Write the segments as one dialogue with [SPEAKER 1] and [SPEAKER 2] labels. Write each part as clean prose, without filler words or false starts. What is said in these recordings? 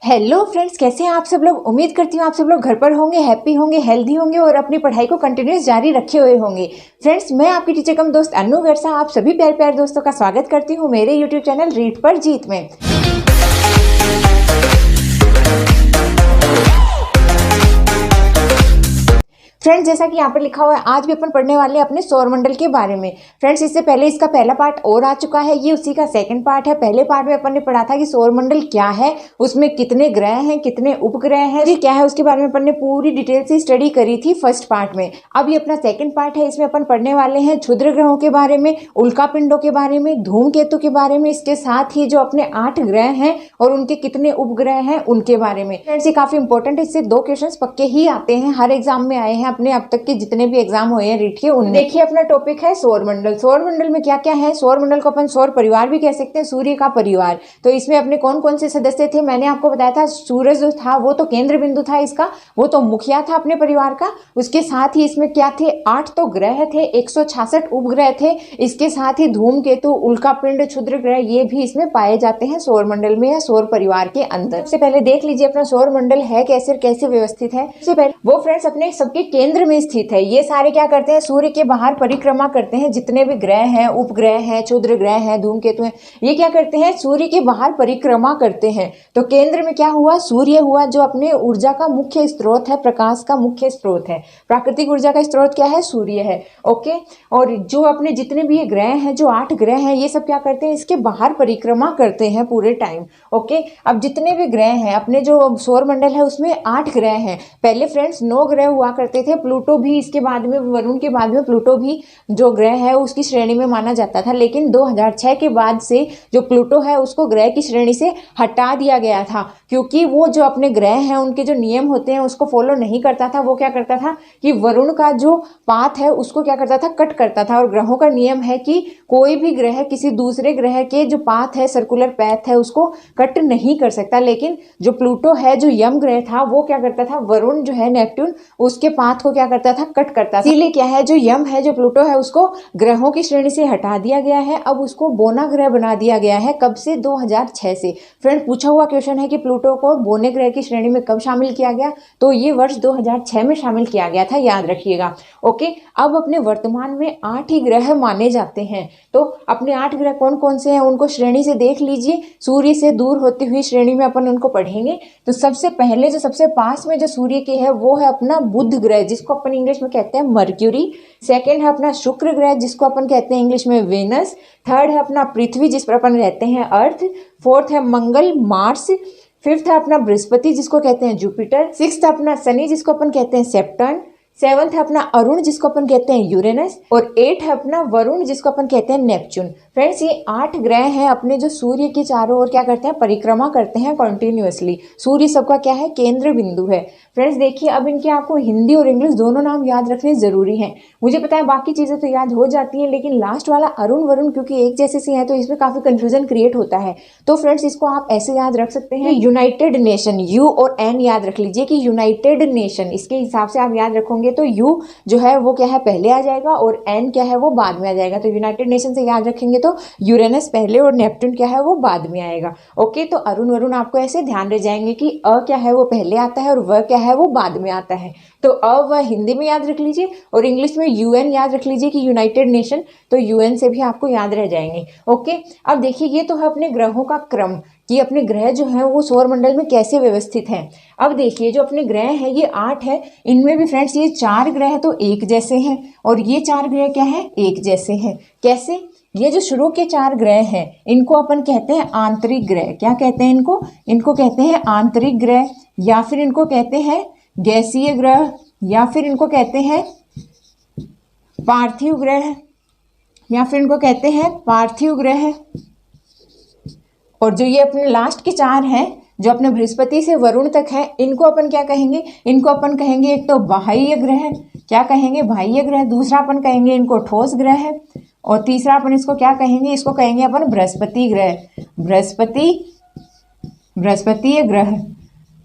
[SPEAKER 1] Hello friends, कैसे हैं आप सब लोग। उम्मीद करती हूँ आप सब लोग घर पर होंगे, हैप्पी होंगे, हेल्दी होंगे और अपनी पढ़ाई को कंटिन्यूस जारी रखे हुए होंगे। फ्रेंड्स, मैं आपकी टीचर कम दोस्त अन्नू गर्सा आप सभी प्यारे प्यारे दोस्तों का स्वागत करती हूँ मेरे यूट्यूब चैनल रीड पर जीत में। फ्रेंड्स, जैसा कि यहाँ पर लिखा हुआ है, आज भी अपन पढ़ने वाले हैं अपने सौरमंडल के बारे में। फ्रेंड्स, इससे पहले इसका पहला पार्ट और आ चुका है, ये उसी का सेकंड पार्ट है। पहले पार्ट में अपन ने पढ़ा था कि सौरमंडल क्या है, उसमें कितने ग्रह हैं, कितने उपग्रह हैं, ये क्या है, उसके बारे में अपन ने पूरी डिटेल से स्टडी करी थी फर्स्ट पार्ट में। अब ये अपना सेकंड पार्ट है, इसमें अपन पढ़ने वाले हैं क्षुद्र ग्रहों के बारे में, उल्का पिंडों के बारे में, धूमकेतु के बारे में, इसके साथ ही जो अपने 8 ग्रह हैं और उनके कितने उपग्रह हैं उनके बारे में। फ्रेंड्स, ये काफी इंपॉर्टेंट है, इससे 2 क्वेश्चन पक्के ही आते हैं, हर एग्जाम में आए हैं अपने अब तक के जितने भी एग्जाम हुए हैं रीट के उनमें। देखिए, अपना टॉपिक है सौरमंडल। सौरमंडल में क्या क्या है, सौरमंडल को अपन सौर परिवार भी कह सकते हैं, सूर्य का परिवार। तो इसमें अपने कौन कौन से सदस्य थे, मैंने आपको बताया था। सूरज जो था वो तो केंद्र बिंदु था इसका, वो तो मुखिया था अपने परिवार का। उसके साथ ही इसमें क्या थे, 8 तो ग्रह थे, 166 उपग्रह थे। इसके साथ ही धूमकेतु, उल्कापिंड, क्षुद्र ग्रह ये भी इसमें पाए जाते हैं सौरमंडल में या सौर परिवार के अंदर। सबसे पहले देख लीजिए अपना सौरमंडल है कैसे कैसे व्यवस्थित है। सबसे पहले वो फ्रेंड्स अपने सबके केंद्र में स्थित है। ये सारे क्या करते हैं, सूर्य के बाहर परिक्रमा करते हैं। जितने भी ग्रह हैं, उपग्रह हैं, क्षुद्र ग्रह हैं, धूमकेतु हैं, ये क्या करते हैं, सूर्य के बाहर परिक्रमा करते हैं। तो केंद्र में क्या हुआ, सूर्य हुआ, जो अपने ऊर्जा का मुख्य स्रोत है, प्रकाश का मुख्य स्रोत है। प्राकृतिक ऊर्जा का स्रोत क्या है, सूर्य है। ओके, और जो अपने जितने भी ये ग्रह हैं, जो 8 ग्रह हैं, ये सब क्या करते हैं, इसके बाहर परिक्रमा करते हैं पूरे टाइम। ओके, अब जितने भी ग्रह हैं, अपने जो सौरमंडल है उसमें 8 ग्रह हैं। पहले फ्रेंड्स 9 ग्रह हुआ करते थे, प्लूटो भी इसके बाद में, वरुण के बाद में प्लूटो भी जो ग्रह है उसकी श्रेणी में माना जाता था। लेकिन 2006 के बाद से जो प्लूटो है उसको ग्रह की श्रेणी से हटा दिया गया था, क्योंकि वो जो अपने ग्रह हैं उनके जो नियम होते हैं उसको फॉलो नहीं करता था। वो क्या करता था कि वरुण का जो पाथ है उसको क्या करता था, कट करता था। और ग्रहों का नियम है कि कोई भी ग्रह किसी दूसरे ग्रह के जो पाथ है, सर्कुलर पैथ है, उसको कट नहीं कर सकता। लेकिन जो प्लूटो है, जो यम ग्रह था, वो क्या करता था, वरुण जो है, नेपट्टून, उसके पाथ को क्या करता था, कट करता था। इसीलिए क्या है, जो यम है, जो प्लूटो है, उसको ग्रहों की श्रेणी से हटा दिया गया है। अब उसको बोना ग्रह बना दिया गया है। कब से, 2006 से। फ्रेंड, पूछा हुआ क्वेश्चन है कि प्लूटो को बोने ग्रह की श्रेणी में कब शामिल किया गया, तो ये वर्ष 2006 में शामिल किया गया था, याद रखिएगा। ओके, अब अपने वर्तमान में 8 ही ग्रह माने जाते हैं। तो अपने 8 ग्रह कौन कौन से हैं उनको श्रेणी से देख लीजिए। सूर्य से दूर होती हुई श्रेणी में अपन उनको पढ़ेंगे। तो सबसे पहले जो सबसे पास में जो सूर्य के है वो है अपना बुध ग्रह, जिसको अपन इंग्लिश में कहते हैं मर्क्यूरी। सेकेंड है अपना शुक्र ग्रह, जिसको अपन कहते हैं इंग्लिश में वेनस। थर्ड है अपना पृथ्वी, जिस पर अपन रहते हैं, अर्थ। फोर्थ है मंगल, मार्स। फिफ्थ है अपना बृहस्पति, जिसको कहते हैं जुपिटर। सिक्स्थ अपना शनि, जिसको अपन कहते हैं सेप्टर्न। 7th है अपना अरुण, जिसको अपन कहते हैं यूरेनस। और 8 है अपना वरुण, जिसको अपन कहते हैं नेपच्यून। फ्रेंड्स, ये 8 ग्रह हैं अपने, जो सूर्य के चारों ओर क्या करते हैं, परिक्रमा करते हैं कंटिन्यूअसली। सूर्य सबका क्या है, केंद्र बिंदु है। फ्रेंड्स देखिए, अब इनके आपको हिंदी और इंग्लिश दोनों नाम याद रखने जरूरी हैं। मुझे पता है बाकी चीजें तो याद हो जाती हैं, लेकिन लास्ट वाला अरुण वरुण क्योंकि एक जैसे से है तो इसमें काफी कंफ्यूजन क्रिएट होता है। तो फ्रेंड्स, इसको आप ऐसे याद रख सकते हैं, यूनाइटेड नेशन, यू और एन याद रख लीजिए कि यूनाइटेड नेशन, इसके हिसाब से आप याद रखोगे तो यू जो है वो क्या है, पहले आ जाएगा, और एन क्या है वो बाद में आ जाएगा। तो यूनाइटेड नेशन से याद रखेंगे तो यूरेनस पहले और नेपट्टून क्या है वो बाद में आएगा। ओके, तो अरुण वरुण आपको ऐसे ध्यान रह जाएंगे कि अ क्या है वो पहले आता है और व क्या है वो बाद में आता है। तो अ व हिंदी में याद रख लीजिए, और इंग्लिश में यूएन याद रख लीजिए कि यूनाइटेड नेशन, तो यूएन से भी आपको याद रह जाएंगे। ओके, अब देखिए, ये तो है अपने ग्रहों का क्रम कि अपने ग्रह जो हैं वो सौरमंडल में कैसे व्यवस्थित हैं। अब देखिए, जो अपने ग्रह हैं ये 8 है। इनमें भी फ्रेंड्स ये 4 ग्रह तो एक जैसे हैं, और ये 4 ग्रह क्या है, एक जैसे हैं। कैसे, ये जो शुरू के 4 ग्रह हैं इनको अपन कहते हैं आंतरिक ग्रह। क्या कहते हैं इनको, इनको कहते हैं आंतरिक ग्रह, या फिर इनको कहते हैं गैसीय ग्रह, या फिर इनको कहते हैं पार्थिव ग्रह, या फिर इनको कहते हैं पार्थिव ग्रह। और जो ये अपने लास्ट के 4 हैं, जो अपने बृहस्पति से वरुण तक है, इनको अपन क्या कहेंगे, इनको अपन कहेंगे एक तो बाह्य ग्रह। क्या कहेंगे, बाह्य ग्रह। दूसरा अपन कहेंगे इनको ठोस ग्रह है, और तीसरा अपन इसको क्या कहेंगे, इसको कहेंगे अपन बृहस्पति ग्रह, बृहस्पतिय ग्रह।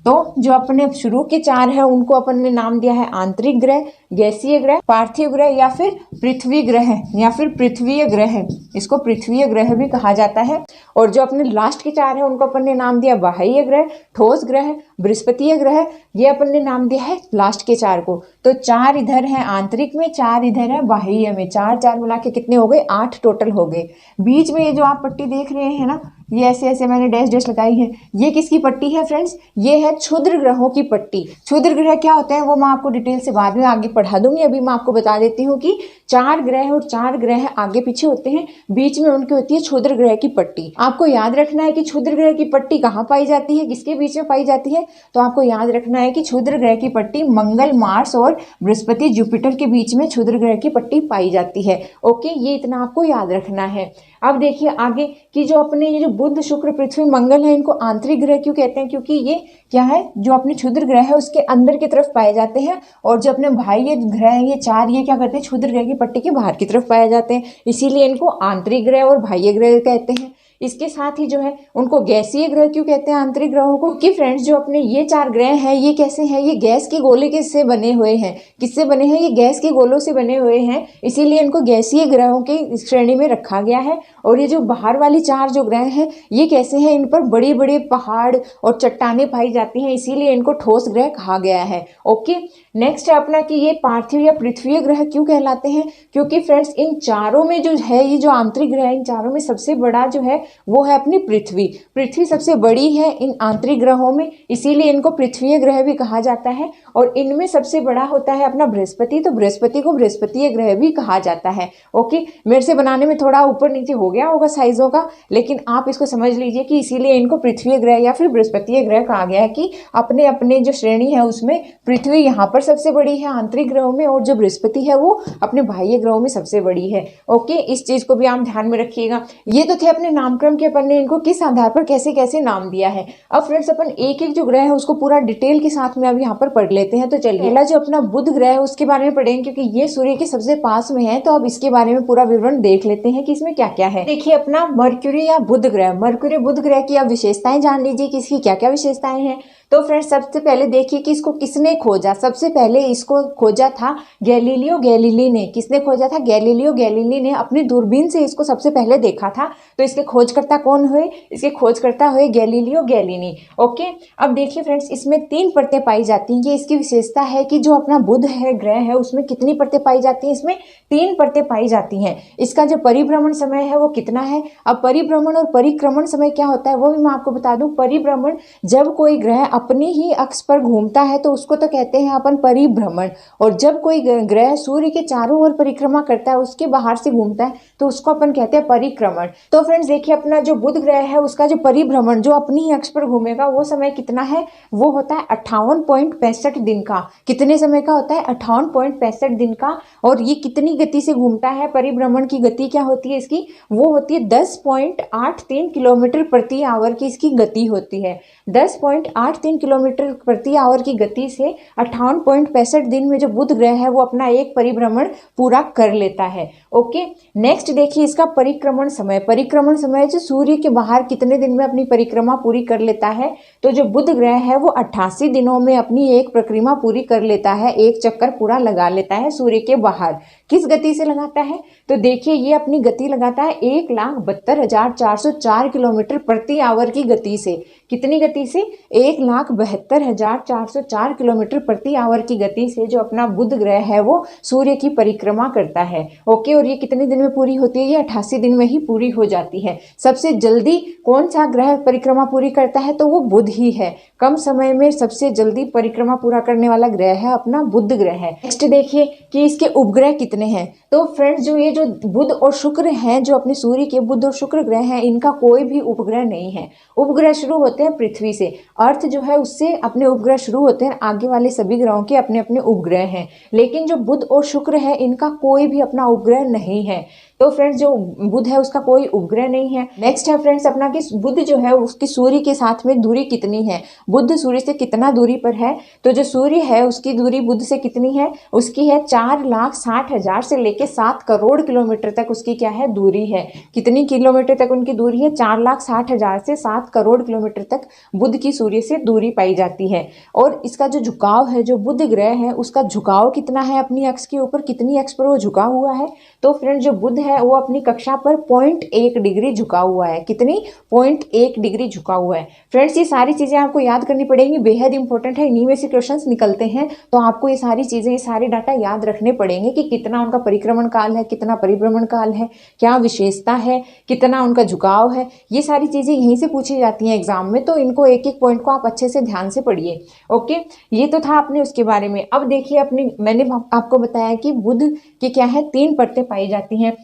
[SPEAKER 1] तो जो अपने शुरू के 4 है उनको अपन ने नाम दिया है आंतरिक ग्रह, गैसीय ग्रह, पार्थिव ग्रह या फिर पृथ्वी ग्रह या फिर पृथ्वीय ग्रह, इसको पृथ्वीय ग्रह भी कहा जाता है। और जो अपने लास्ट के 4 है उनको अपन ने नाम दिया बाह्य ग्रह, ठोस ग्रह, बृहस्पतिय ग्रह, ये अपन ने नाम दिया है लास्ट के 4 को। तो 4 इधर है आंतरिक में, 4 इधर है बाह्य में, 4 मिला के कितने हो गए, 8 टोटल हो गए। बीच में ये जो आप पट्टी देख रहे हैं ना, ये ऐसे ऐसे मैंने डैश डैश लगाई है, ये किसकी पट्टी है फ्रेंड्स, ये है क्षुद्र ग्रहों की पट्टी। क्षुद्र ग्रह क्या होते हैं वो मैं आपको डिटेल से बाद में आगे पढ़ा दूंगी। अभी मैं आपको बता देती हूँ कि 4 ग्रह और 4 ग्रह आगे पीछे होते हैं, बीच में उनकी होती है क्षुद्र ग्रह की पट्टी। आपको याद रखना है कि क्षुद्र ग्रह की पट्टी कहाँ पाई जाती है, किसके बीच में पाई जाती है, तो आपको याद रखना है कि क्षुद्र ग्रह की पट्टी मंगल, मार्स और बृहस्पति, जुपिटर के बीच में क्षुद्र ग्रह की पट्टी पाई जाती है। ओके, ये इतना आपको याद रखना है। अब देखिए आगे कि जो अपने ये जो बुध, शुक्र, पृथ्वी, मंगल है, इनको आंतरिक ग्रह क्यों कहते हैं, क्योंकि ये क्या है, जो अपने क्षुद्र ग्रह है उसके अंदर की तरफ पाए जाते हैं। और जो अपने बाह्य ग्रह है ये 4, ये क्या करते हैं, क्षुद्र ग्रह की पट्टी के बाहर की तरफ पाए जाते हैं, इसीलिए इनको आंतरिक ग्रह और बाह्य ग्रह कहते हैं। इसके साथ ही जो है उनको गैसीय ग्रह क्यों कहते हैं आंतरिक ग्रहों को, कि फ्रेंड्स जो अपने ये 4 ग्रह हैं ये कैसे हैं, ये गैस के गोले किससे बने हुए हैं, किससे बने हैं, ये गैस के गोलों से बने हुए हैं, इसीलिए इनको गैसीय ग्रहों की श्रेणी में रखा गया है। और ये जो बाहर वाली 4 जो ग्रह हैं ये कैसे हैं, इन पर बड़े बड़े पहाड़ और चट्टानें पाई जाती हैं, इसीलिए इनको ठोस ग्रह कहा गया है। ओके, नेक्स्ट है अपना कि ये पार्थिव या पृथ्वीय ग्रह क्यों कहलाते हैं, क्योंकि फ्रेंड्स इन चारों में जो है, ये जो आंतरिक ग्रह है इन चारों में सबसे बड़ा जो है वो है अपनी पृथ्वी। पृथ्वी सबसे बड़ी है इन आंतरिक ग्रहों में, इसीलिए इनको पृथ्वीय ग्रह भी कहा जाता है। और इनमें सबसे बड़ा होता है अपना बृहस्पति, तो बृहस्पति को बृहस्पतिय ग्रह भी कहा जाता है। ओके, मेरे से बनाने में थोड़ा ऊपर नीचे हो गया होगा साइजों का, लेकिन आप इसको समझ लीजिए कि इसीलिए इनको पृथ्वीय ग्रह या फिर बृहस्पतिय ग्रह कहा गया है कि अपने अपने जो श्रेणी है उसमें पृथ्वी यहाँ पर सबसे बड़ी है आंतरिक ग्रहों में, और जो बृहस्पति है वो अपने बाह्य ग्रहों में सबसे बड़ी है। ओके, इस चीज को भी आप ध्यान में रखिएगा। ये तो थे अपने नामक्रम के, अपन ने इनको किस आधार पर कैसे कैसे नाम दिया है। अब फ्रेंड्स अपन एक एक जो ग्रह है उसको पूरा डिटेल के साथ में अब यहाँ पर पढ़ लेते हैं। तो चलिए पहला जो अपना बुध ग्रह है उसके बारे में पढ़ेंगे, क्योंकि ये सूर्य के सबसे पास में है, तो अब इसके बारे में पूरा विवरण देख लेते हैं कि इसमें क्या क्या है। देखिए अपना मर्क्यूरी या बुध ग्रह, मर्क्यूरी बुध ग्रह की अब विशेषताएं जान लीजिए कि इसकी क्या क्या विशेषताएं हैं। तो फ्रेंड्स सबसे पहले देखिए कि इसको किसने खोजा। सबसे पहले इसको खोजा था गैलीलियो गैलीली ने। किसने खोजा था? गैलीलियो गैलीली ने अपनी दूरबीन से इसको सबसे पहले देखा था। तो इसके खोजकर्ता कौन हुए? इसके खोजकर्ता हुए गैलीलियो गैलीली। ओके, अब देखिए फ्रेंड्स इसमें 3 परतें पाई जाती हैं। ये इसकी विशेषता है कि जो अपना बुध है ग्रह है उसमें कितनी परतें पाई जाती हैं? इसमें 3 परतें पाई जाती हैं। इसका जो परिभ्रमण समय है वो कितना है? अब परिभ्रमण और परिक्रमण समय क्या होता है वो भी मैं आपको बता दूं। परिभ्रमण, जब कोई ग्रह अपनी ही अक्ष पर घूमता है तो उसको तो कहते हैं अपन परिभ्रमण, और जब कोई ग्रह सूर्य के चारों ओर परिक्रमा करता है, उसके बाहर से घूमता है, तो उसको अपन कहते हैं परिक्रमण। तो फ्रेंड्स देखिए अपना जो बुध ग्रह है उसका जो परिभ्रमण जो अपनी ही अक्ष पर घूमेगा वो समय कितना है? वो होता है 58.65 दिन का। कितने समय का होता है? 58.65 दिन का। और ये कितनी गति से घूमता है? परिभ्रमण की गति क्या होती है इसकी? वो होती है 10.83 किलोमीटर प्रति आवर की इसकी गति होती है। 10.83 किलोमीटर प्रति आवर की गति से 58.65 दिन में जो बुध ग्रह है वो अपना एक परिभ्रमण पूरा कर लेता है। ओके, नेक्स्ट देखिए इसका परिक्रमण समय। परिक्रमण समय जो सूर्य के बाहर कितने दिन में अपनी परिक्रमा पूरी कर लेता है? तो जो बुध ग्रह है वो 88 दिनों में अपनी एक परिक्रमा पूरी कर लेता है, एक चक्कर पूरा लगा लेता है सूर्य के बाहर। किस गति से लगाता है? तो देखिए ये अपनी गति लगाता है 1,72,404 किलोमीटर प्रति आवर की गति से। कितनी गति से? 1,72,404 किलोमीटर प्रति आवर की गति से जो अपना बुध ग्रह है वो सूर्य की परिक्रमा करता है। ओके, और ये कितने दिन में पूरी होती है? ये 88 दिन में ही पूरी हो जाती है। सबसे जल्दी कौन सा ग्रह परिक्रमा पूरी करता है? तो वो बुध ही है। कम समय में सबसे जल्दी परिक्रमा पूरा करने वाला ग्रह है अपना बुध ग्रह है। नेक्स्ट देखिए कि इसके उपग्रह कितने हैं। तो फ्रेंड्स जो ये जो बुध और शुक्र हैं, जो अपने सूर्य के बुध और शुक्र ग्रह हैं, इनका कोई भी उपग्रह नहीं है। उपग्रह शुरू होते हैं पृथ्वी से। अर्थ जो है उससे अपने उपग्रह शुरू होते हैं। आगे वाले सभी ग्रहों के अपने अपने उपग्रह हैं, लेकिन जो बुध और शुक्र है इनका कोई भी अपना उपग्रह नहीं है। तो फ्रेंड्स जो बुध है उसका कोई उपग्रह नहीं है। नेक्स्ट है फ्रेंड्स अपना कि बुध जो है उसकी सूर्य के साथ में दूरी कितनी है, बुध सूर्य से कितना दूरी पर है। तो जो सूर्य है उसकी दूरी बुध से कितनी है, उसकी है 4,60,000 से लेके 7 करोड़ किलोमीटर तक उसकी क्या है दूरी है। कितनी किलोमीटर तक उनकी दूरी है, 4,60,000 से 7 करोड़ किलोमीटर तक बुध की सूर्य से दूरी पाई जाती है। और इसका जो झुकाव है, जो बुध ग्रह है उसका झुकाव कितना है अपनी अक्ष के ऊपर, कितनी अक्ष पर वो झुका हुआ है। तो फ्रेंड जो बुध है वो अपनी कक्षा पर 0.1 डिग्री झुका हुआ है। कितनी, 0.1 डिग्री झुका हुआ है। फ्रेंड्स ये सारी चीजें आपको याद करनी पड़ेंगी, बेहद इंपॉर्टेंट है, इन्हीं में से क्वेश्चंस निकलते हैं। तो आपको ये सारी चीजें, ये सारे डाटा याद रखने पड़ेंगे कि कितना उनका परिक्रमण काल है, कितना परिभ्रमण काल है, क्या विशेषता है, कितना उनका झुकाव है। ये सारी चीजें यहीं से पूछी जाती हैं एग्जाम में, तो इनको एक एक पॉइंट को आप अच्छे से ध्यान से पढ़िए। ओके, ये तो था आपने उसके बारे में। अब देखिए अपनी, मैंने आपको बताया कि बुध की क्या है 3 परतें पाई जाती हैं।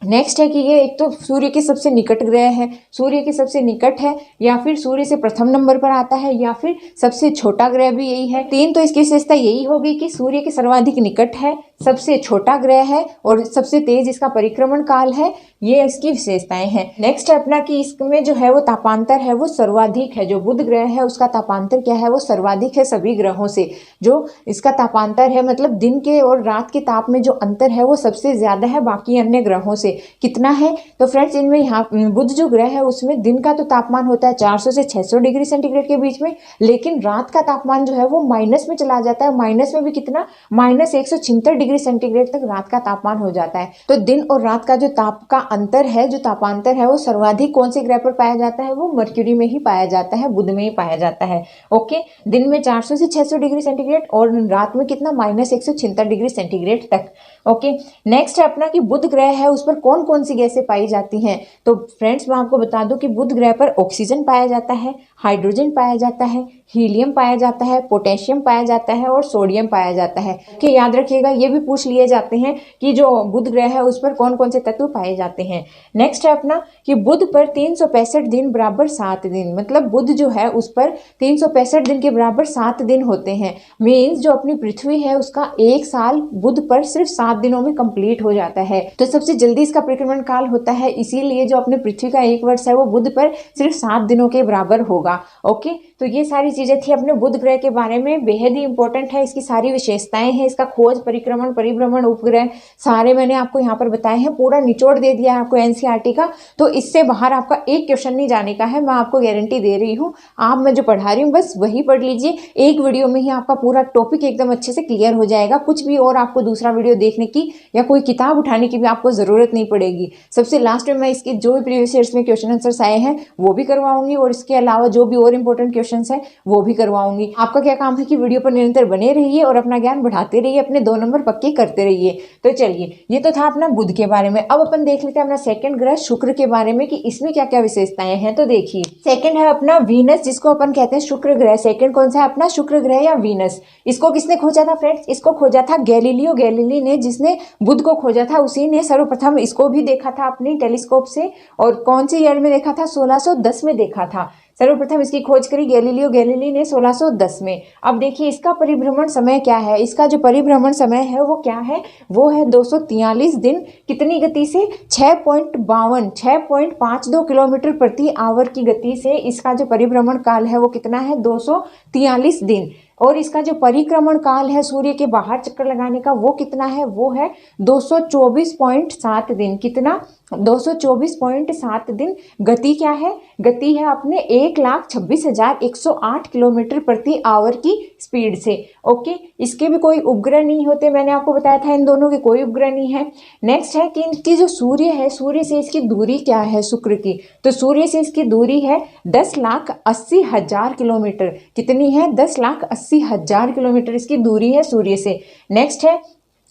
[SPEAKER 1] नेक्स्ट है कि ये एक तो सूर्य के सबसे निकट ग्रह है, सूर्य के सबसे निकट है, या फिर सूर्य से प्रथम नंबर पर आता है, या फिर सबसे छोटा ग्रह भी यही है। 3 तो इसकी विशेषता यही होगी कि सूर्य के सर्वाधिक निकट है, सबसे छोटा ग्रह है और सबसे तेज इसका परिक्रमण काल है। ये इसकी विशेषताएं हैं। नेक्स्ट है अपना कि इसमें जो है वो तापांतर है वो सर्वाधिक है। जो बुध ग्रह है उसका तापांतर क्या है, वो सर्वाधिक है सभी ग्रहों से। जो इसका तापांतर है मतलब दिन के और रात के ताप में जो अंतर है वो सबसे ज्यादा है बाकी अन्य ग्रहों से। कितना है, तो फ्रेंड्स इनमें यहाँ बुध जो ग्रह है उसमें दिन का तो तापमान होता है 400 से 600 डिग्री सेंटीग्रेड के बीच में, लेकिन रात का तापमान जो है वो माइनस में चला जाता है। माइनस में भी कितना, -176 डिग्री सेंटीग्रेड तक रात का तापमान हो जाता है। तो दिन और रात का जो ताप का अंतर है, जो तापांतर है, वो सर्वाधिक कौन से ग्रह पर पाया जाता है, वो मर्क्यूरी में ही पाया जाता है, बुध में ही पाया जाता है। ओके, दिन में 400 से 600 डिग्री सेंटीग्रेड और रात में कितना, -176 डिग्री सेंटीग्रेड तक। ओके, नेक्स्ट है अपना कि बुध ग्रह है उस पर कौन कौन सी गैसें पाई जाती हैं। तो फ्रेंड्स मैं आपको बता दूं कि बुध ग्रह पर ऑक्सीजन पाया जाता है, हाइड्रोजन पाया जाता है, हीलियम पाया जाता है, पोटेशियम पाया जाता है और सोडियम पाया जाता है। कि याद रखिएगा, ये भी पूछ लिए जाते हैं कि जो बुध ग्रह है उस पर कौन कौन से तत्व पाए जाते हैं। नेक्स्ट है अपना कि बुध पर 365 दिन बराबर 7 दिन, मतलब बुध जो है उस पर 365 दिन के बराबर 7 दिन होते हैं। मीन्स जो अपनी पृथ्वी है उसका 1 साल बुध पर सिर्फ 7 दिनों में कंप्लीट हो जाता है। तो सबसे जल्दी इसका परिक्रमण काल होता है, इसीलिए जो अपने पृथ्वी का 1 वर्ष है वो बुध पर सिर्फ 7 दिनों के बराबर होगा। ओके, तो ये सारी चीजें थी अपने बुध ग्रह के बारे में, बेहद ही इंपॉर्टेंट है। इसकी सारी विशेषताएं हैं, इसका खोज, परिक्रमण, परिभ्रमण, उपग्रह सारे मैंने आपको यहाँ पर बताए हैं। पूरा निचोड़ दे दिया है आपको एनसीईआरटी का, तो इससे बाहर आपका एक क्वेश्चन नहीं जाने का है, मैं आपको गारंटी दे रही हूँ। आप मैं जो पढ़ा रही हूँ बस वही पढ़ लीजिए, एक वीडियो में ही आपका पूरा टॉपिक एकदम अच्छे से क्लियर हो जाएगा। कुछ भी और आपको दूसरा वीडियो देखने की या कोई किताब उठाने की भी आपको जरूरत नहीं पड़ेगी। सबसे लास्ट में मैं इसके जो भी प्रीवियस ईयर्स में क्वेश्चन आंसर्स आए हैं वो भी करवाऊंगी, और इसके अलावा जो भी और इंपॉर्टेंट क्वेश्चंस हैं वो भी करवाऊंगी। आपका क्या काम है कि वीडियो पर निरंतर बने रहिए और अपना ज्ञान बढ़ाते रहिए, अपने 2 नंबर पक्के करते रहिए। तो चलिए, ये तो था अपना बुध के बारे में। अब अपन देख लेते हैं अपना सेकंड ग्रह शुक्र के बारे में कि इसमें क्या क्या विशेषताएं हैं। तो देखिए, सेकंड है अपना वीनस, जिसको अपन कहते हैं शुक्र ग्रह। सेकंड कौन सा है अपना, शुक्र ग्रह या वीनस। इसको किसने खोजा था फ्रेंड्स, इसको खोजा था गैलीलियो गैलीली ने, जिसने बुध को खोजा था उसी ने सर्वप्रथम इसको भी देखा था अपनी टेलीस्कोप से। और कौन से ईयर में देखा था, 1610 में देखा था। सर्वप्रथम इसकी खोज करी गैलीलियो गैलीली ने 1610 में। अब देखिए इसका परिभ्रमण समय क्या है, इसका जो परिभ्रमण समय है वो क्या है, वो है 243 दिन। कितनी गति से, 6.52 किलोमीटर प्रति आवर की गति से इसका जो परिभ्रमण काल है वो कितना है, 243 दिन। और इसका जो परिक्रमण काल है सूर्य के बाहर चक्कर लगाने का वो कितना है, वो है 224.7 दिन। कितना, 224.7 दिन। गति क्या है, गति है अपने 1,26,108 किलोमीटर प्रति आवर की स्पीड से। ओके, इसके भी कोई उपग्रह नहीं होते, मैंने आपको बताया था इन दोनों के कोई उपग्रह नहीं है। नेक्स्ट है कि इनकी जो सूर्य है, सूर्य से इसकी दूरी क्या है शुक्र की, तो सूर्य से इसकी दूरी है 10,80,000 किलोमीटर। कितनी है, 10,80,000 किलोमीटर इसकी दूरी है सूर्य से। नेक्स्ट है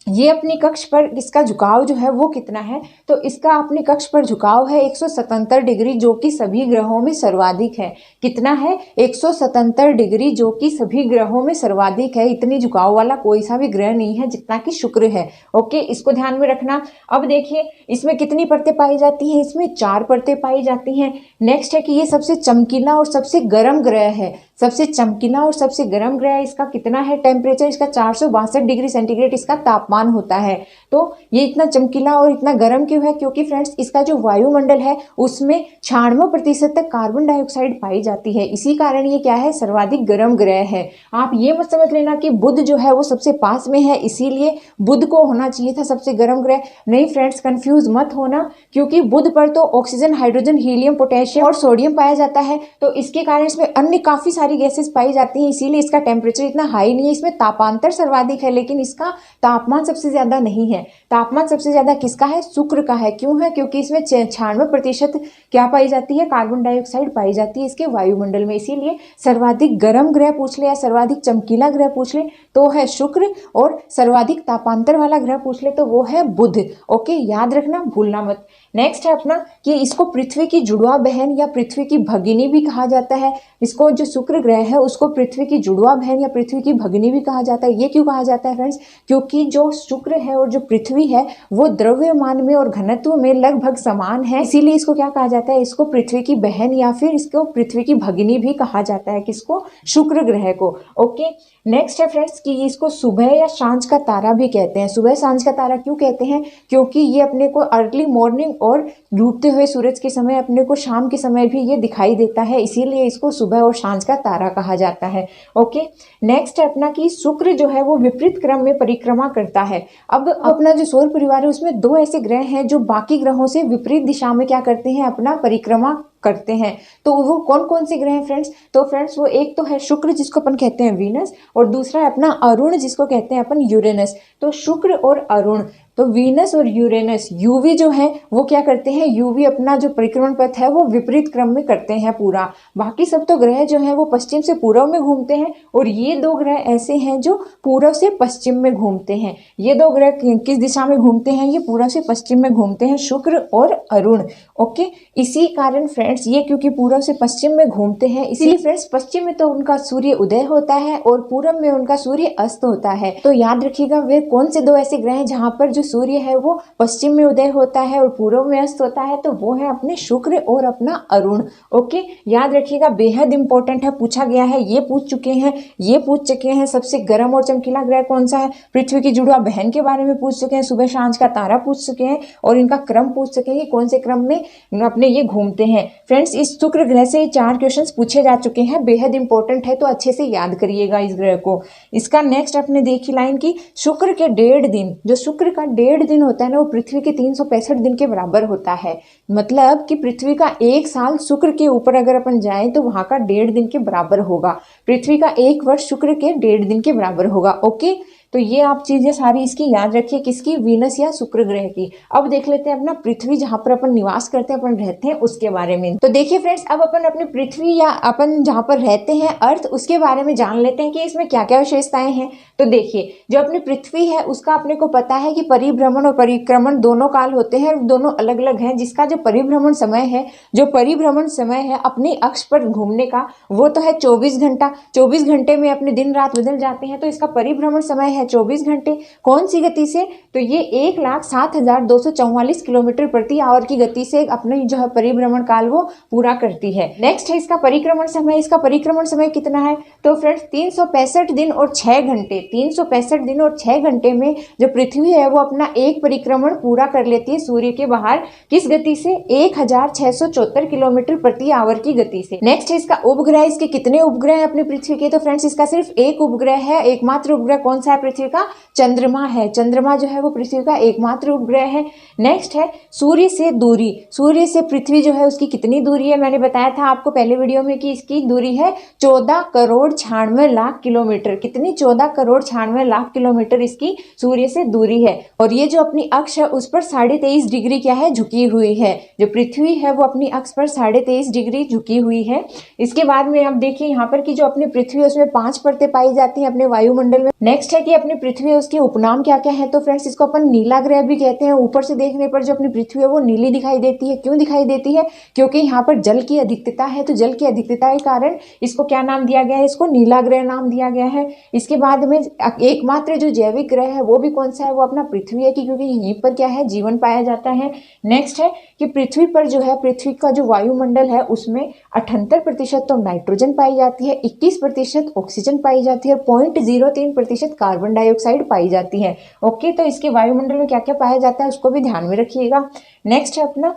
[SPEAKER 1] ये अपनी कक्ष पर इसका झुकाव जो है वो कितना है, तो इसका अपनी कक्ष पर झुकाव है 177 डिग्री, जो कि सभी ग्रहों में सर्वाधिक है। कितना है, 177 डिग्री, जो कि सभी ग्रहों में सर्वाधिक है। इतनी झुकाव वाला कोई सा भी ग्रह नहीं है जितना कि शुक्र है। ओके, इसको ध्यान में रखना। अब देखिए इसमें कितनी परतें पाई जाती हैं, इसमें 4 परतें पाई जाती हैं। नेक्स्ट है कि ये सबसे चमकीला और सबसे गर्म ग्रह है। सबसे चमकीला और सबसे गर्म ग्रह इसका कितना है टेम्परेचर, इसका 462 डिग्री सेंटीग्रेड इसका तापमान होता है। तो ये इतना चमकीला और इतना गर्म क्यों है, क्योंकि फ्रेंड्स इसका जो वायुमंडल है उसमें 96% तक कार्बन डाइऑक्साइड पाई जाती है, इसी कारण ये क्या है, सर्वाधिक गर्म ग्रह है। आप ये मत समझ लेना कि बुध जो है वो सबसे पास में है इसीलिए बुध को होना चाहिए था सबसे गर्म ग्रह, नहीं फ्रेंड्स कंफ्यूज मत होना, क्योंकि बुध पर तो ऑक्सीजन, हाइड्रोजन, हीलियम, पोटेशियम और सोडियम पाया जाता है, तो इसके कारण इसमें अन्य काफी सारी गैसेस पाई जाती हैं, इसीलिए इसका टेम्परेचर इतना हाई नहीं है। इसमें तापांतर सर्वाधिक है लेकिन इसका तापमान सबसे ज्यादा नहीं है। तापमान सबसे ज्यादा किसका है, शुक्र का है। क्यों है, क्योंकि इसमें 96% क्या पाई जाती है, कार्बन डाइऑक्साइड पाई जाती है इसके वायुमंडल में, इसीलिए सर्वाधिक गर्म ग्रह पूछ ले या सर्वाधिक चमकीला ग्रह पूछ ले तो है शुक्र, और सर्वाधिक तापांतर वाला ग्रह पूछ ले तो वो है बुध। ओके, याद रखना, भूलना मत। नेक्स्ट है अपना कि इसको पृथ्वी की जुड़वा बहन या पृथ्वी की भगिनी भी कहा जाता है। इसको जो शुक्र ग्रह है उसको पृथ्वी की जुड़वा बहन या पृथ्वी की भगिनी भी कहा जाता है। ये क्यों कहा जाता है फ्रेंड्स, क्योंकि जो शुक्र है और जो पृथ्वी है वो द्रव्यमान में और घनत्व में लगभग समान है, इसीलिए इसको क्या कहा जाता है, इसको पृथ्वी की बहन या फिर इसको पृथ्वी की भगिनी भी कहा जाता है। किसको, शुक्र ग्रह को। ओके, नेक्स्ट है फ्रेंड्स कि इसको सुबह या सांझ का तारा भी कहते हैं। सुबह सांझ का तारा क्यों कहते हैं, क्योंकि ये अपने को अर्ली मॉर्निंग और डूबते हुए सूरज के समय, अपने को शाम के समय भी ये दिखाई देता है, इसीलिए इसको सुबह और सांझ का तारा कहा जाता है। ओके, नेक्स्ट है अपना कि शुक्र जो है वो विपरीत क्रम में परिक्रमा करता है। अब अपना जो सौर परिवार है उसमें 2 ऐसे ग्रह हैं जो बाकी ग्रहों से विपरीत दिशा में क्या करते हैं, अपना परिक्रमा करते हैं। तो वो कौन कौन से ग्रह हैं फ्रेंड्स, तो फ्रेंड्स वो एक तो है शुक्र जिसको अपन कहते हैं वीनस, और दूसरा है अपना अरुण जिसको कहते हैं अपन यूरेनस। तो शुक्र और अरुण, तो वीनस और यूरेनस, यूवी जो है वो क्या करते हैं, यूवी अपना जो परिक्रमण पथ है वो विपरीत क्रम में करते हैं पूरा। बाकी सब तो ग्रह जो है वो पश्चिम से पूर्व में घूमते हैं, और ये 2 ग्रह ऐसे हैं जो पूर्व से पश्चिम में घूमते हैं। ये 2 ग्रह किस दिशा में घूमते हैं, ये पूर्व से पश्चिम में घूमते हैं, शुक्र और अरुण। ओके, इसी कारण फ्रेंड्स ये क्योंकि पूर्व से पश्चिम में घूमते हैं, इसीलिए फ्रेंड्स पश्चिम में तो उनका सूर्य उदय होता है और पूर्व में उनका सूर्य अस्त होता है। तो याद रखिएगा वे कौन से 2 ऐसे ग्रह हैं जहां पर जो सूर्य है वो पश्चिम में उदय होता है और पूर्व में अस्त होता है, तो वो है अपने शुक्र और अपना अरुण। ओके, याद रखिएगा, बेहद इंपॉर्टेंट है, पूछा गया है, ये पूछ चुके हैं सबसे गर्म और चमकीला ग्रह कौन सा है, पृथ्वी की जुड़वा बहन के बारे में पूछ चुके हैं, सुबह सांझ का तारा पूछ चुके हैं, और इनका क्रम पूछ चुके हैं कि कौन से क्रम में अपने ये घूमते हैं। फ्रेंड्स इस शुक्र ग्रह से 4 क्वेश्चंस पूछे जा चुके हैं, बेहद इंपॉर्टेंट है, तो अच्छे से याद करिएगा इस ग्रह को। इसका नेक्स्ट अपने देखी लाइन की, शुक्र के 1.5 दिन, जो शुक्र का 1.5 दिन होता है ना वो पृथ्वी के 365 दिन के बराबर होता है। मतलब कि पृथ्वी का 1 साल शुक्र के ऊपर अगर अपन जाए तो वहां का 1.5 दिन के बराबर होगा। पृथ्वी का 1 वर्ष शुक्र के 1.5 दिन के बराबर होगा। ओके, तो ये आप चीजें सारी इसकी याद रखिए, किसकी, वीनस या शुक्र ग्रह की। अब देख लेते हैं अपना पृथ्वी जहां पर अपन निवास करते हैं, अपन रहते हैं, उसके बारे में। तो देखिए फ्रेंड्स, अब अपन अपनी पृथ्वी या अपन जहां पर रहते हैं अर्थ, उसके बारे में जान लेते हैं कि इसमें क्या क्या विशेषताएं हैं। तो देखिए, जो अपनी पृथ्वी है उसका अपने को पता है कि परिभ्रमण और परिक्रमण दोनों काल होते हैं, दोनों अलग अलग हैं। जिसका जो परिभ्रमण समय है अपनी अक्ष पर घूमने का, वो तो है 24 घंटा। 24 घंटे में अपने दिन रात बदल जाते हैं, तो इसका परिभ्रमण समय है 24 घंटे। कौन सी गति से, तो ये 1,07,244 किलोमीटर प्रति आवर की गति से अपने जो है परिभ्रमण काल वो पूरा करती है। नेक्स्ट है इसका परिक्रमण समय। इसका परिक्रमण समय कितना है, तो फ्रेंड्स 365 दिन और 6 घंटे। 365 दिन और 6 घंटे में जो पृथ्वी है वो अपना एक परिक्रमण पूरा कर लेती है सूर्य के बाहर। किस गति से, 1,674 किलोमीटर प्रति आवर की गति से। नेक्स्ट है इसका उपग्रह। इसके कितने उपग्रह है अपनी पृथ्वी के, तो फ्रेंड्स इसका सिर्फ एक उपग्रह है। एकमात्र उपग्रह कौन सा है पृथ्वी का, चंद्रमा है। चंद्रमा जो है वो पृथ्वी का एकमात्र उपग्रह है। नेक्स्ट है सूर्य से दूरी। सूर्य से पृथ्वी जो है उसकी कितनी दूरी है, मैंने बताया था आपको पहले वीडियो में कि इसकी दूरी है 14 करोड़ 96 लाख किलोमीटर। कितनी, 14 करोड़ 96 लाख किलोमीटर इसकी सूर्य से दूरी है। और ये जो अपनी अक्ष है उस पर 23.5 डिग्री क्या है, झुकी हुई है। जो पृथ्वी है वो अपनी अक्ष पर 23.5 डिग्री झुकी हुई है। इसके बाद में आप देखिए यहाँ पर कि जो अपनी पृथ्वी उसमें 5 परतें पाई जाती हैं अपने वायुमंडल में। नेक्स्ट है कि अपनी पृथ्वी है उसके उपनाम क्या क्या है, तो फ्रेंड्स इसको अपन नीला ग्रह भी कहते हैं। ऊपर से देखने पर जो अपनी पृथ्वी है वो नीली दिखाई देती है। क्यों दिखाई देती है? क्योंकि यहाँ पर जल की अधिकता है, तो जल की अधिकता के कारण इसको क्या नाम दिया गया है, इसको नीला ग्रह नाम दिया गया है। इसके बाद में एकमात्र जो जैविक ग्रह है वो भी कौन सा है, वो अपना पृथ्वी है, क्योंकि यहीं पर क्या है, जीवन पाया जाता है। नेक्स्ट है कि पृथ्वी पर जो है, पृथ्वी का जो वायुमंडल है उसमें 78% तो नाइट्रोजन पाई जाती है, 21% ऑक्सीजन पाई जाती है, 0.03% कार्बन डाइऑक्साइड पाई जाती है। ओके, तो इसके वायुमंडल में क्या क्या पाया जाता है उसको भी ध्यान में रखिएगा। नेक्स्ट है अपना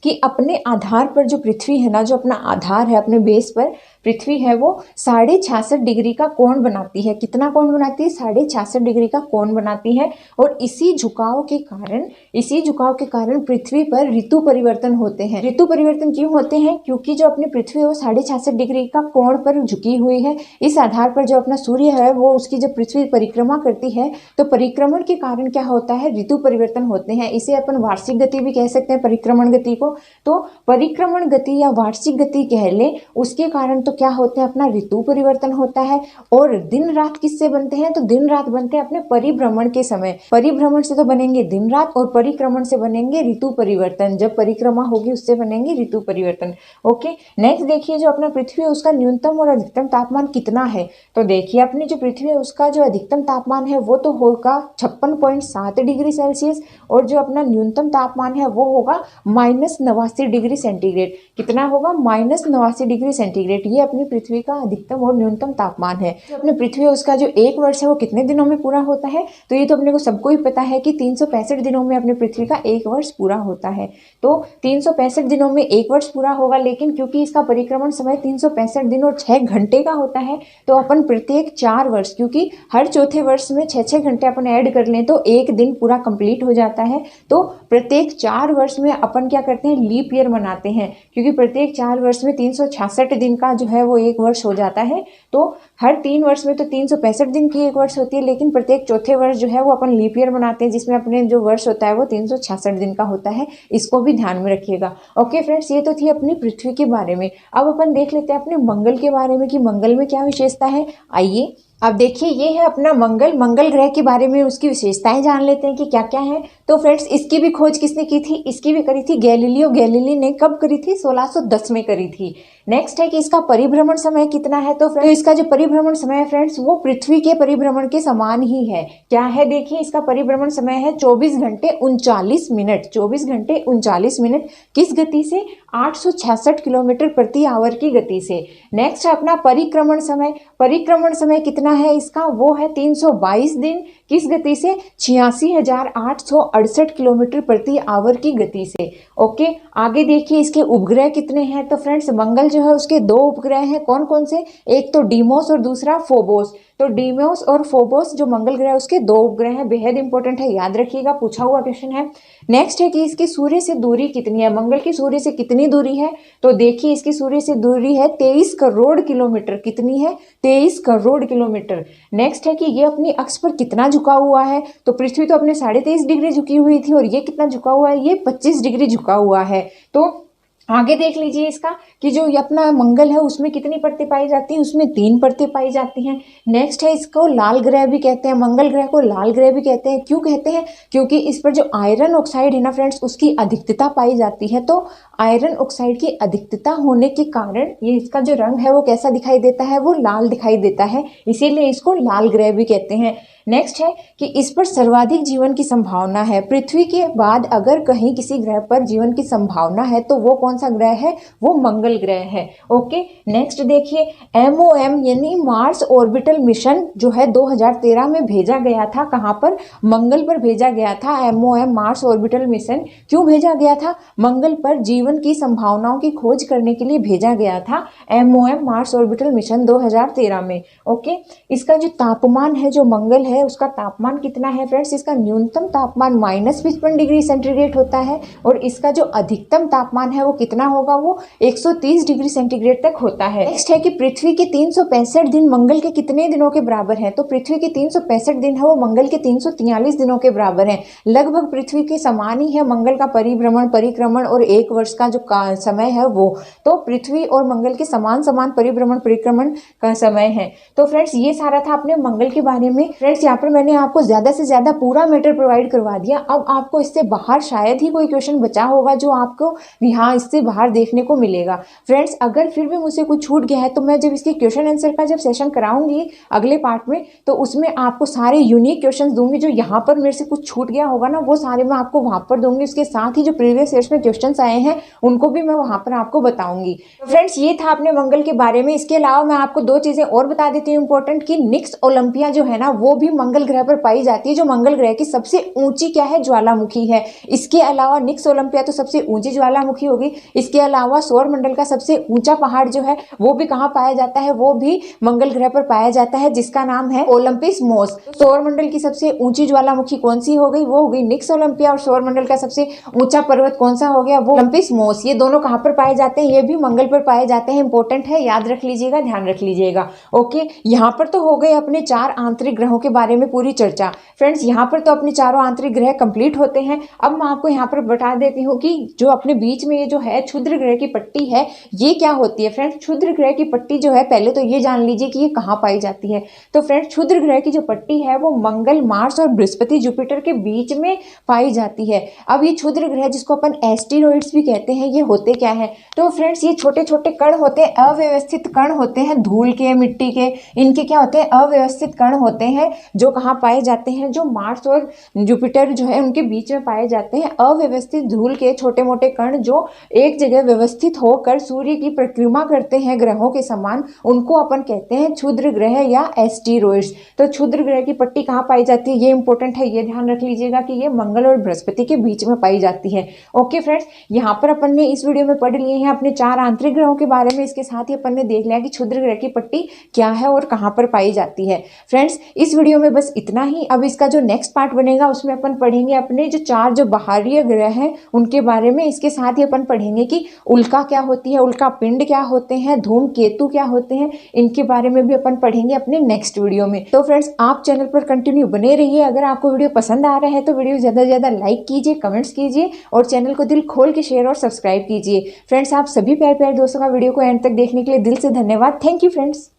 [SPEAKER 1] कि अपने आधार पर जो पृथ्वी है ना, जो अपना आधार है, अपने बेस पर पृथ्वी है वो 66.5 डिग्री का कोण बनाती है। कितना कोण बनाती है? 66.5 डिग्री का कोण बनाती है। और इसी झुकाव के कारण पृथ्वी पर ऋतु परिवर्तन होते हैं। ऋतु परिवर्तन क्यों होते हैं? क्योंकि जो अपनी पृथ्वी है वो 66.5 डिग्री का कोण पर झुकी हुई है। इस आधार पर जो अपना सूर्य है वो उसकी जब पृथ्वी परिक्रमा करती है तो परिक्रमण के कारण क्या होता है, ऋतु परिवर्तन होते हैं। इसे अपन वार्षिक गति भी कह सकते हैं, परिक्रमण गति को। तो परिक्रमण गति या वार्षिक गति कह ले, उसके कारण तो क्या होते हैं, अपना ऋतु परिवर्तन होता है। और दिन रात किससे बनते हैं? तो दिन रात बनते हैं अपने परिभ्रमण के समय। परिभ्रमण से तो बनेंगे दिन रात और परिक्रमण से बनेंगे ऋतु परिवर्तन। जब परिक्रमा होगी उससे बनेंगे ऋतु परिवर्तन। ओके, नेक्स्ट देखिए जो अपना पृथ्वी है उसका न्यूनतम और अधिकतम तापमान कितना है। तो देखिए अपनी जो पृथ्वी है उसका जो अधिकतम तापमान है वो तो होगा 56.7 डिग्री सेल्सियस, और जो अपना न्यूनतम तापमान है वो होगा -89 डिग्री सेंटीग्रेड। कितना होगा? -89 डिग्री सेंटीग्रेड। ये अपनी पृथ्वी का अधिकतम और न्यूनतम तापमान है। जो अपनी पृथ्वी है उसका जो एक वर्ष है वो कितने दिनों में पूरा होता है? तो ये तो अपने को सबको ही पता है कि 365 दिनों में अपनी पृथ्वी का एक वर्ष पूरा होता है। तो 365 दिनों में एक वर्ष पूरा होगा, लेकिन क्योंकि इसका परिक्रमण समय 365 दिन और 6 घंटे का होता है तो अपन प्रत्येक 4 वर्ष, क्योंकि हर चौथे वर्ष में 6-6 घंटे अपन ऐड कर लें तो एक दिन पूरा कंप्लीट हो जाता है। तो प्रत्येक 4 वर्ष में अपन क्या करते हैं, लीप ईयर मनाते हैं, क्योंकि प्रत्येक 4 वर्ष में 366 दिन का जो है वो एक वर्ष हो जाता है। तो हर 3 वर्ष में तो 365 दिन की एक वर्ष होती है, लेकिन प्रत्येक चौथे वर्ष जो है वो अपन लीप ईयर मनाते हैं, जिसमें अपने जो वर्ष होता है वो 366 दिन का होता है। इसको भी ध्यान में रखिएगा। ओके फ्रेंड्स, ये तो थी अपनी पृथ्वी के बारे में। अब अपन देख लेते हैं अपने मंगल के बारे में कि मंगल में क्या विशेषता है। आइए अब देखिए, ये है अपना मंगल ग्रह के बारे में उसकी विशेषताएं जान लेते हैं कि क्या क्या है। तो फ्रेंड्स, इसकी भी खोज किसने की थी? इसकी भी करी थी गैलीलियो गैलीली ने। कब करी थी? 1610 में करी थी। नेक्स्ट है कि इसका परिभ्रमण समय कितना है। तो इसका जो परिभ्रमण समय है फ्रेंड्स वो पृथ्वी के परिभ्रमण के समान ही है। क्या है? देखिए, इसका परिभ्रमण समय है 24 घंटे 39 मिनट। 24 घंटे 39 मिनट। किस गति से? 866 किलोमीटर प्रति आवर की गति से। नेक्स्ट है अपना परिक्रमण समय। परिक्रमण समय कितना है इसका? वो है 322 दिन। किस गति से? 86,868 किलोमीटर प्रति आवर की गति से। ओके, आगे देखिए इसके उपग्रह कितने हैं। तो फ्रेंड्स, मंगल जो है उसके 2 उपग्रह हैं। कौन कौन से? एक तो डीमोस और दूसरा फोबोस। तो डीमोस और फोबोस जो मंगल ग्रह है उसके 2 उपग्रह हैं। बेहद इंपॉर्टेंट है, याद रखिएगा, पूछा हुआ क्वेश्चन है। नेक्स्ट है कि इसकी सूर्य से दूरी कितनी है। मंगल की सूर्य से कितनी दूरी है? तो देखिए इसकी सूर्य से दूरी है 23 करोड़ किलोमीटर। कितनी है? 23 करोड़ किलोमीटर। नेक्स्ट है कि ये अपनी अक्ष पर कितना झुका हुआ है। तो पृथ्वी तो अपने 23.5 डिग्री झुकी हुई थी और ये कितना झुका हुआ है? ये 25 डिग्री झुका हुआ है। तो आगे देख लीजिए इसका कि जो ये अपना मंगल है उसमें कितनी परतें पाई जाती हैं? उसमें 3 परतें पाई जाती हैं। नेक्स्ट है इसको लाल ग्रह भी कहते हैं। मंगल ग्रह को लाल ग्रह भी कहते हैं। क्यों कहते हैं? क्योंकि इस पर जो आयरन ऑक्साइड है ना फ्रेंड्स उसकी अधिकता पाई जाती है। तो आयरन ऑक्साइड की अधिकता होने के कारण ये इसका जो रंग है वो कैसा दिखाई देता है? वो लाल दिखाई देता है, इसीलिए इसको लाल ग्रह भी कहते हैं। नेक्स्ट है कि इस पर सर्वाधिक जीवन की संभावना है। पृथ्वी के बाद अगर कहीं किसी ग्रह पर जीवन की संभावना है तो वो कौन सा ग्रह है? वो मंगल ग्रह है। ओके, नेक्स्ट देखिए MOM यानी मार्स ऑर्बिटल मिशन जो है 2013 में भेजा गया था। कहाँ पर? मंगल पर भेजा गया था। MOM मार्स ऑर्बिटल मिशन क्यों भेजा गया था? मंगल पर जीवन की संभावनाओं की खोज करने के लिए भेजा गया था MOM मार्स ऑर्बिटल मिशन 2013 में। ओके, इसका जो तापमान है, जो मंगल है उसका तापमान कितना है फ्रेंड्स? इसका न्यूनतम तापमान -55 डिग्री सेंटीग्रेड होता है और इसका जो अधिकतम तापमान है वो कितना होगा? वो 130 डिग्री सेंटीग्रेड तक होता है। नेक्स्ट है कि पृथ्वी के 365 दिन मंगल के कितने दिनों के बराबर हैं। तो पृथ्वी के 365 दिन है वो मंगल के 343 दिनों के बराबर हैं। लगभग पृथ्वी के समान ही है मंगल का परिभ्रमण, परिक्रमण और एक वर्ष का जो समय है वो। तो पृथ्वी और मंगल के समान समान परिभ्रमण परिक्रमण का समय है। तो फ्रेंड्स, ये सारा था अपने मंगल के बारे में। फ्रेंड्स, यहाँ पर मैंने आपको ज़्यादा से ज़्यादा पूरा मैटर प्रोवाइड करवा दिया। अब आपको इससे बाहर शायद ही कोई क्वेश्चन बचा होगा जो आपको यहाँ इससे बाहर देखने को मिलेगा। फ्रेंड्स, अगर फिर भी मुझसे कुछ छूट गया है तो मैं जब इसके क्वेश्चन आंसर का जब सेशन कराऊंगी अगले पार्ट में, तो उसमें आपको सारे यूनिक क्वेश्चन दूंगी। जो यहाँ पर मेरे से कुछ छूट गया होगा ना, वो सारे मैं आपको वहाँ पर दूंगी। उसके साथ ही जो प्रीवियस ईयर्स में क्वेश्चन आए हैं उनको भी मैं वहाँ पर आपको बताऊंगी। फ्रेंड्स, ये था अपने मंगल के बारे में। इसके अलावा मैं आपको दो चीजें और बता देती हूँ इंपॉर्टेंट, कि निक्स ओलंपिया जो है ना वो भी मंगल ग्रह पर पाई जाती है। जो मंगल ग्रह की सबसे ऊंची क्या है, ज्वालामुखी है। इसके अलावा निक्स ओलंपिया तो सबसे ऊंची ज्वालामुखी होगी। इसके अलावा सौर मंडल का सबसे ऊंचा पहाड़ जो है वो भी कहाँ पाया जाता है, वो भी मंगल ग्रह पर पाया जाता है, जिसका नाम है ओलंपिस मोस। सौर मंडल की सबसे ऊंची ज्वालामुखी कौन सी हो गई, वो हो गई निक्स ओलंपिया। और सौर मंडल का सबसे ऊंचा पर्वत कौन सा हो गया, वो ओलंपिस मोस। ये दोनों कहाँ पर पाए जाते हैं, ये भी मंगल पर पाए जाते हैं। इंपॉर्टेंट है, याद रख लीजिएगा, ध्यान रख लीजिएगा। ओके, यहाँ पर तो हो गए अपने 4 आंतरिक ग्रहों के बारे में पूरी चर्चा। फ्रेंड्स, यहाँ पर तो अपने चारों आंतरिक ग्रह कंप्लीट होते हैं। अब मैं आपको यहाँ पर बता देती हूँ कि जो अपने बीच में ये जो है क्षुद्र ग्रह की पट्टी है, ये क्या होती है। फ्रेंड्स, क्षुद्र ग्रह की पट्टी जो है, पहले तो ये जान लीजिए कि ये कहाँ पाई जाती है। तो फ्रेंड्स, क्षुद्र ग्रह की जो पट्टी है वो मंगल, मार्स और बृहस्पति, जुपिटर के बीच में पाई जाती है। अब ये क्षुद्र ग्रह जिसको अपन एस्टेरॉइड्स भी कहते हैं, ये होते क्या है, तो फ्रेंड्स ये छोटे छोटे कण होते हैं, अव्यवस्थित कण होते हैं, धूल के, मिट्टी के, इनके क्या होते हैं, अव्यवस्थित कण होते हैं। जो कहाँ पाए जाते हैं, जो मार्स और जुपिटर जो है उनके बीच में पाए जाते हैं। अव्यवस्थित धूल के छोटे मोटे कण जो एक जगह व्यवस्थित होकर सूर्य की परिक्रमा करते हैं ग्रहों के समान, उनको अपन कहते हैं क्षुद्र ग्रह या एस्टेरॉइड्स। तो क्षुद्र ग्रह की पट्टी कहाँ पाई जाती है, ये इंपॉर्टेंट है, ये ध्यान रख लीजिएगा कि ये मंगल और बृहस्पति के बीच में पाई जाती है। ओके फ्रेंड्स, यहाँ पर अपन ने इस वीडियो में पढ़ लिए हैं अपने 4 आंतरिक ग्रहों के बारे में। इसके साथ ही अपन ने देख लिया कि क्षुद्र ग्रह की पट्टी क्या है और कहाँ पर पाई जाती है। फ्रेंड्स, इस वीडियो में बस इतना ही। अब इसका जो नेक्स्ट पार्ट बनेगा उसमें अपन पढ़ेंगे अपने जो 4 जो बाहरी ग्रह हैं उनके बारे में। इसके साथ ही अपन पढ़ेंगे कि उल्का क्या होती है, उल्का पिंड क्या होते हैं, धूमकेतु क्या होते हैं, इनके बारे में भी अपन पढ़ेंगे अपने नेक्स्ट वीडियो में। तो फ्रेंड्स, आप चैनल पर कंटिन्यू बने रहिए। अगर आपको वीडियो पसंद आ रहा है तो वीडियो ज़्यादा से ज़्यादा लाइक कीजिए, कमेंट्स कीजिए और चैनल को दिल खोल के शेयर और सब्सक्राइब कीजिए। फ्रेंड्स, आप सभी प्यारे प्यारे दोस्तों का वीडियो को एंड तक देखने के लिए दिल से धन्यवाद। Thank you friends.